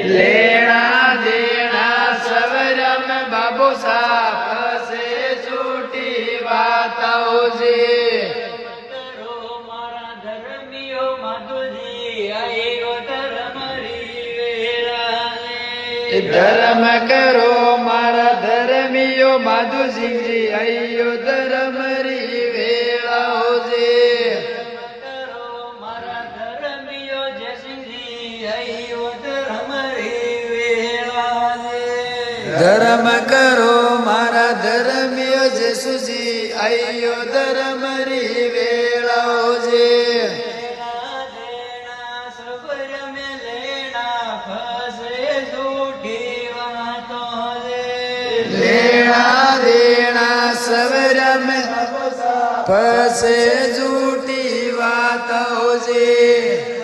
लेना देना सवरम बाबू साहब से झूठी बातों से धर्म करो मारा धर्मियो माधु सिंह जी आइयो धर्म री वेला हो जे मारा धर्मियो जय सिंह जी आइयो धर्म री वेला धर्म करो मारा धर्मियो जसु जी आइयो धर्म री वेला हो जे लेना देना सवर में फसे झूठी बातों से